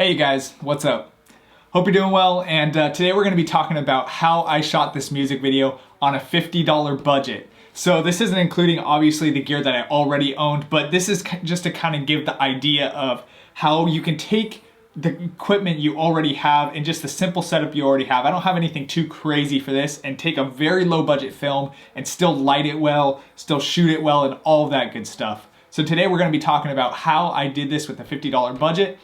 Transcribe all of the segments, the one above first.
Hey you guys, what's up? Hope you're doing well, and today we're going to be talking about how I shot this music video on a $50 budget. So this isn't including obviously the gear that I already owned, but this is just to kind of give the idea of how you can take the equipment you already have and just the simple setup you already have. I don't have anything too crazy for this, and take a very low budget film and still light it well, still shoot it well, and all of that good stuff. So today we're going to be talking about how I did this with a $50 budget,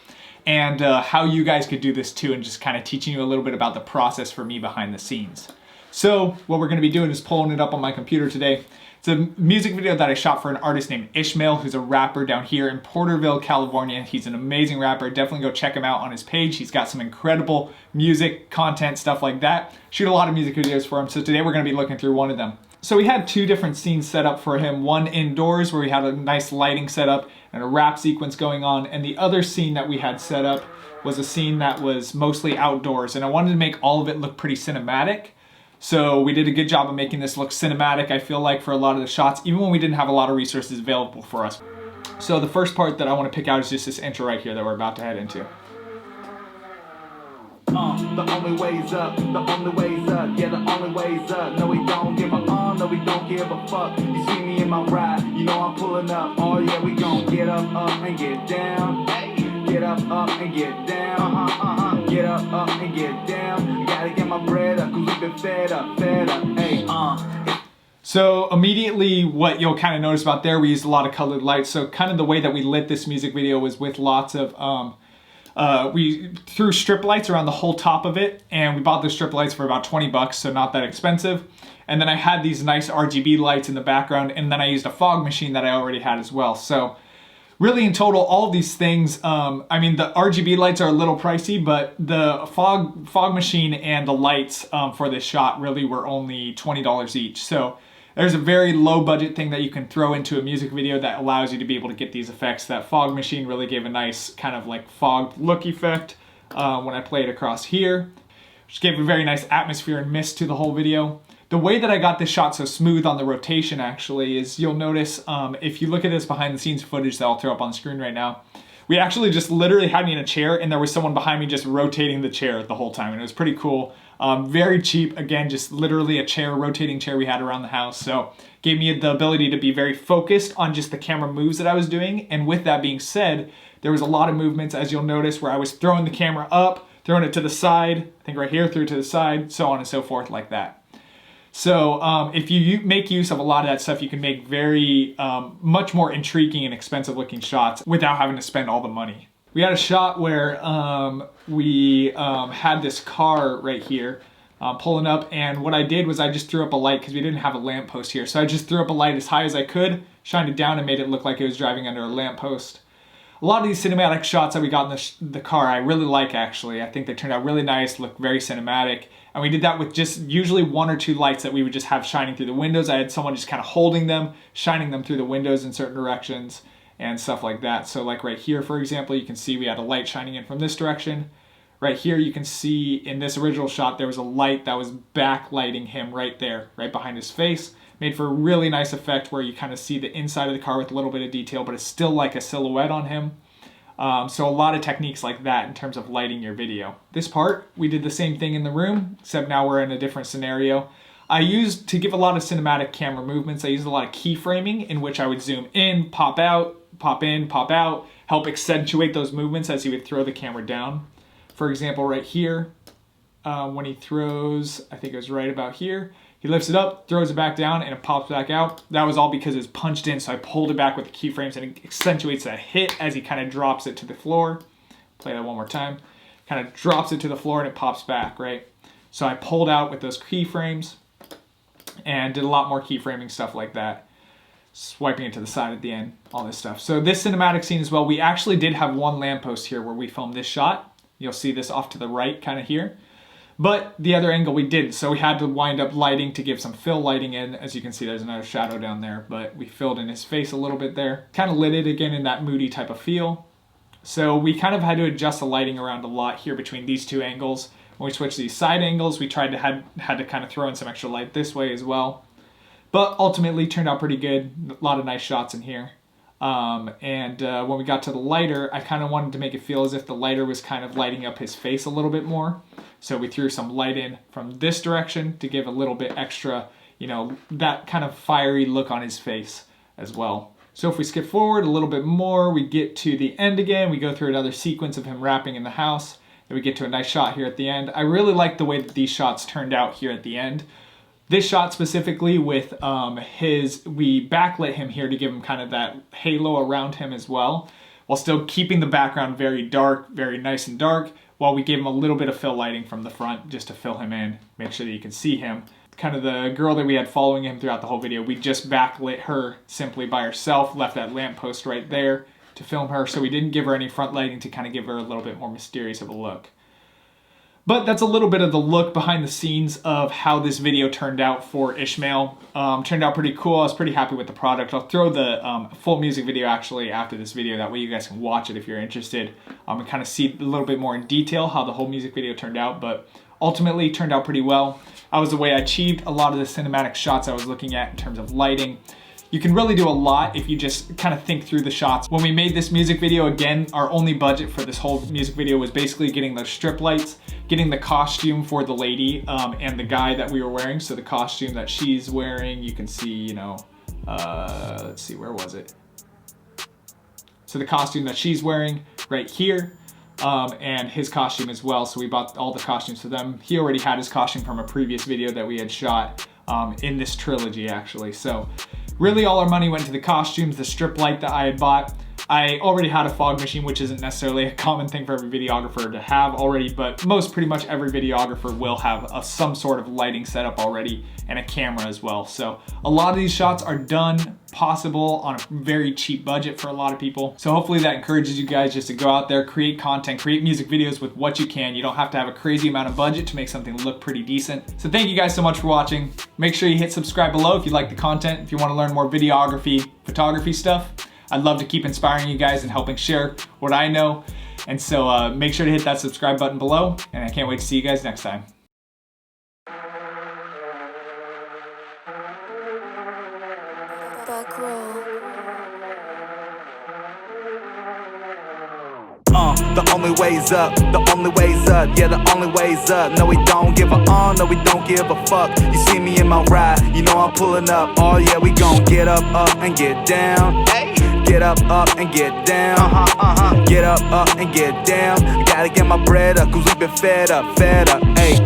and how you guys could do this too, and just kind of teaching you a little bit about the process for me behind the scenes. So what we're going to be doing is pulling it up on my computer today. It's a music video that I shot for an artist named Ishmael, who's a rapper down here in Porterville, California. He's an amazing rapper. Definitely go check him out on his page. He's got some incredible music, content, stuff like that. Shoot a lot of music videos for him. So today we're going to be looking through one of them. So we had two different scenes set up for him. One indoors where we had a nice lighting setup and a rap sequence going on. And the other scene that we had set up was a scene that was mostly outdoors. And I wanted to make all of it look pretty cinematic. So we did a good job of making this look cinematic, I feel like, for a lot of the shots, even when we didn't have a lot of resources available for us. So the first part that I want to pick out is just this intro right here that we're about to head into. The only way's up, the only way's up, yeah, the only way's up. No, we don't give a no, we don't give a fuck. You see me in my ride, you know I'm pulling up. Oh yeah, we gon' get up, and get down. Get up, and get down. Get up, and get down. Gotta get my bread up, cause we've been fed up, hey, So immediately what you'll kind of notice about there, we used a lot of colored lights. So kind of the way that we lit this music video was with lots of, we threw strip lights around the whole top of it, and we bought the strip lights for about 20 bucks, so not that expensive. And then I had these nice RGB lights in the background, and then I used a fog machine that I already had as well. So really in total, all of these things, I mean, the RGB lights are a little pricey, but the fog machine and the lights for this shot really were only $20 each. So there's a very low budget thing that you can throw into a music video that allows you to be able to get these effects. That fog machine really gave a nice kind of like fog look effect when I played across here, which gave a very nice atmosphere and mist to the whole video. The way that I got this shot so smooth on the rotation actually is, you'll notice if you look at this behind the scenes footage that I'll throw up on the screen right now, we actually just literally had me in a chair and there was someone behind me just rotating the chair the whole time, and it was pretty cool. Very cheap, again, just literally a chair, rotating chair we had around the house. So gave me the ability to be very focused on just the camera moves that I was doing. And with that being said, there was a lot of movements, as you'll notice, where I was throwing the camera up, throwing it to the side, I think right here, threw it to the side, so on and so forth like that. So if you make use of a lot of that stuff, you can make very much more intriguing and expensive looking shots without having to spend all the money. We had a shot where we had this car right here pulling up, and what I did was I just threw up a light because we didn't have a lamppost here. So I just threw up a light as high as I could, shined it down, and made it look like it was driving under a lamppost. A lot of these cinematic shots that we got in the car I really like, actually. I think they turned out really nice, look very cinematic. And we did that with just usually one or two lights that we would just have shining through the windows. I had someone just kind of holding them, shining them through the windows in certain directions and stuff like that. So like right here, for example, you can see we had a light shining in from this direction. Right here, you can see in this original shot, there was a light that was backlighting him right there, right behind his face. Made for a really nice effect where you kind of see the inside of the car with a little bit of detail, but it's still like a silhouette on him. So a lot of techniques like that in terms of lighting your video. This part, we did the same thing in the room, except now we're in a different scenario. I used, to give a lot of cinematic camera movements, I used a lot of keyframing in which I would zoom in, pop out, pop in, pop out, help accentuate those movements as he would throw the camera down. For example, right here, when he throws, I think it was right about here, he lifts it up, throws it back down, and it pops back out. That was all because it's punched in, so I pulled it back with the keyframes, and it accentuates that hit as he kind of drops it to the floor. Play that one more time. Kind of drops it to the floor, and it pops back, right? So I pulled out with those keyframes and did a lot more keyframing stuff like that. Swiping it to the side at the end, all this stuff. So this cinematic scene as well, we actually did have one lamppost here where we filmed this shot. You'll see this off to the right, kind of here. But the other angle we didn't, so we had to wind up lighting to give some fill lighting in. As you can see, there's another shadow down there, but we filled in his face a little bit there. Kind of lit it again in that moody type of feel. So we kind of had to adjust the lighting around a lot here between these two angles. When we switched these side angles, we tried to had to kind of throw in some extra light this way as well. But ultimately turned out pretty good. A lot of nice shots in here. When we got to the lighter, I kind of wanted to make it feel as if the lighter was kind of lighting up his face a little bit more. So we threw some light in from this direction to give a little bit extra, that kind of fiery look on his face as well. So if we skip forward a little bit more, we get to the end again. We go through another sequence of him rapping in the house. Then we get to a nice shot here at the end. I really like the way that these shots turned out here at the end. This shot specifically with we backlit him here to give him kind of that halo around him as well, while still keeping the background very dark, very nice and dark, while we gave him a little bit of fill lighting from the front just to fill him in, make sure that you can see him. Kind of the girl that we had following him throughout the whole video, we just backlit her simply by herself, left that lamppost right there to film her, so we didn't give her any front lighting to kind of give her a little bit more mysterious of a look. But that's a little bit of the look behind the scenes of how this video turned out for Ishmael. Turned out pretty cool. I was pretty happy with the product. I'll throw the full music video actually after this video. That way you guys can watch it if you're interested and kind of see a little bit more in detail how the whole music video turned out. But ultimately turned out pretty well. That was the way I achieved a lot of the cinematic shots I was looking at in terms of lighting. You can really do a lot if you just kind of think through the shots. When we made this music video, again, our only budget for this whole music video was basically getting the strip lights, getting the costume for the lady and the guy that we were wearing. So the costume that she's wearing, you can see, let's see, where was it? So the costume that she's wearing right here, and his costume as well. So we bought all the costumes for them. He already had his costume from a previous video that we had shot in this trilogy actually. So really all our money went to the costumes, the strip light that I had bought. I already had a fog machine, which isn't necessarily a common thing for every videographer to have already, but pretty much every videographer will have some sort of lighting setup already and a camera as well. So a lot of these shots are done possible on a very cheap budget for a lot of people. So hopefully that encourages you guys just to go out there, create content, create music videos with what you can. You don't have to have a crazy amount of budget to make something look pretty decent. So thank you guys so much for watching. Make sure you hit subscribe below if you like the content, if you want to learn more videography, photography stuff. I'd love to keep inspiring you guys and helping share what I know. And so make sure to hit that subscribe button below, and I can't wait to see you guys next time. The only way's up, the only way's up, yeah, the only way's up. No, we don't give a no, we don't give a fuck. You see me in my ride, you know I'm pulling up. Oh yeah, we gon' get up and get down. Get up and get down. Get up and get down. Gotta get my bread up, cause we been fed up. Hey,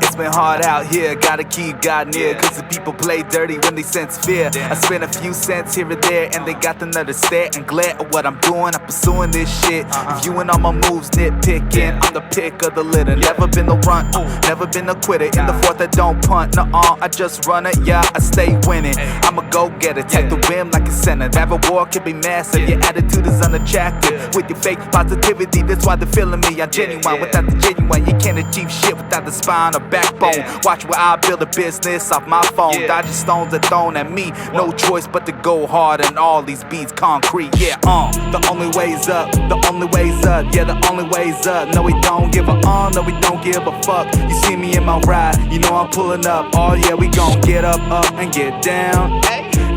it's been hard out here, gotta keep God near, cause the people play dirty when they sense fear. I spend a few cents here and there, and they got the nerve to stare and glare at what I'm doing. I'm pursuing this shit, viewing all my moves, nitpicking. I'm the pick of the litter, never been the runt, never been a quitter. In the fourth I don't punt, I just run it, yeah, I stay winning. I'm a go-getter, take the whim like a center. Have a war can be massive, your attitude is unattractive. With your fake positivity, that's why they're feeling me. I'm genuine, without the genuine, you can't achieve shit without the spine or backbone. Watch where I build a business off my phone. Dodging stones are thrown at me, no choice but to go hard on all these beats, concrete. The only way's up, the only way's up, yeah, the only way's up. No, we don't give a no, we don't give a fuck. You see me in my ride, you know I'm pulling up. Oh yeah, we gon' get up and get down.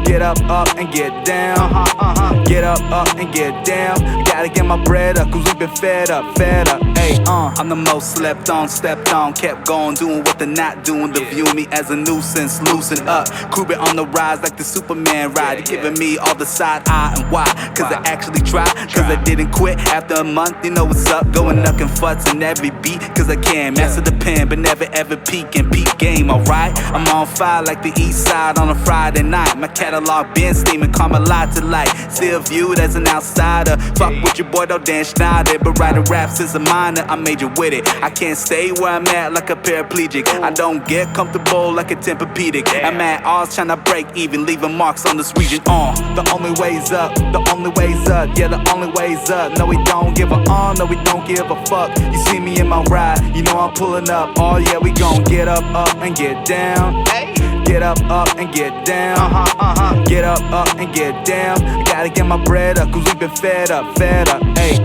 Get up and get down. Get up and get down. Gotta get my bread up, cause we been fed up. Hey, I'm the most slept on, stepped on, kept going, doing what they're not doing. They view me as a nuisance, loosen up. Crew been on the rise like the Superman ride. You're giving me all the side eye, and why? Cause I actually tried, cause I didn't quit. After a month, you know what's up. Going knuckin' futz in every beat, cause I can. Master the pen, but never ever peek and peak game, alright? I'm on fire like the east side on a Friday night. My catalog been steaming, call my light to light. Still viewed as an outsider. Fuck with your boy, though, Dan Schneider. But writing raps is a minor, I major with it. I can't stay where I'm at like a paraplegic. I don't get comfortable like a Tempur-Pedic. I'm at odds trying to break even, leaving marks on this region. The only way's up, the only way's up, yeah, the only way's up. No, we don't give a no, we don't give a fuck. You see me in my ride, you know I'm pulling up. Oh yeah, we gon' get up and get down. Get up and get down. Get up and get down. Gotta get my bread up, cause we been fed up. Hey,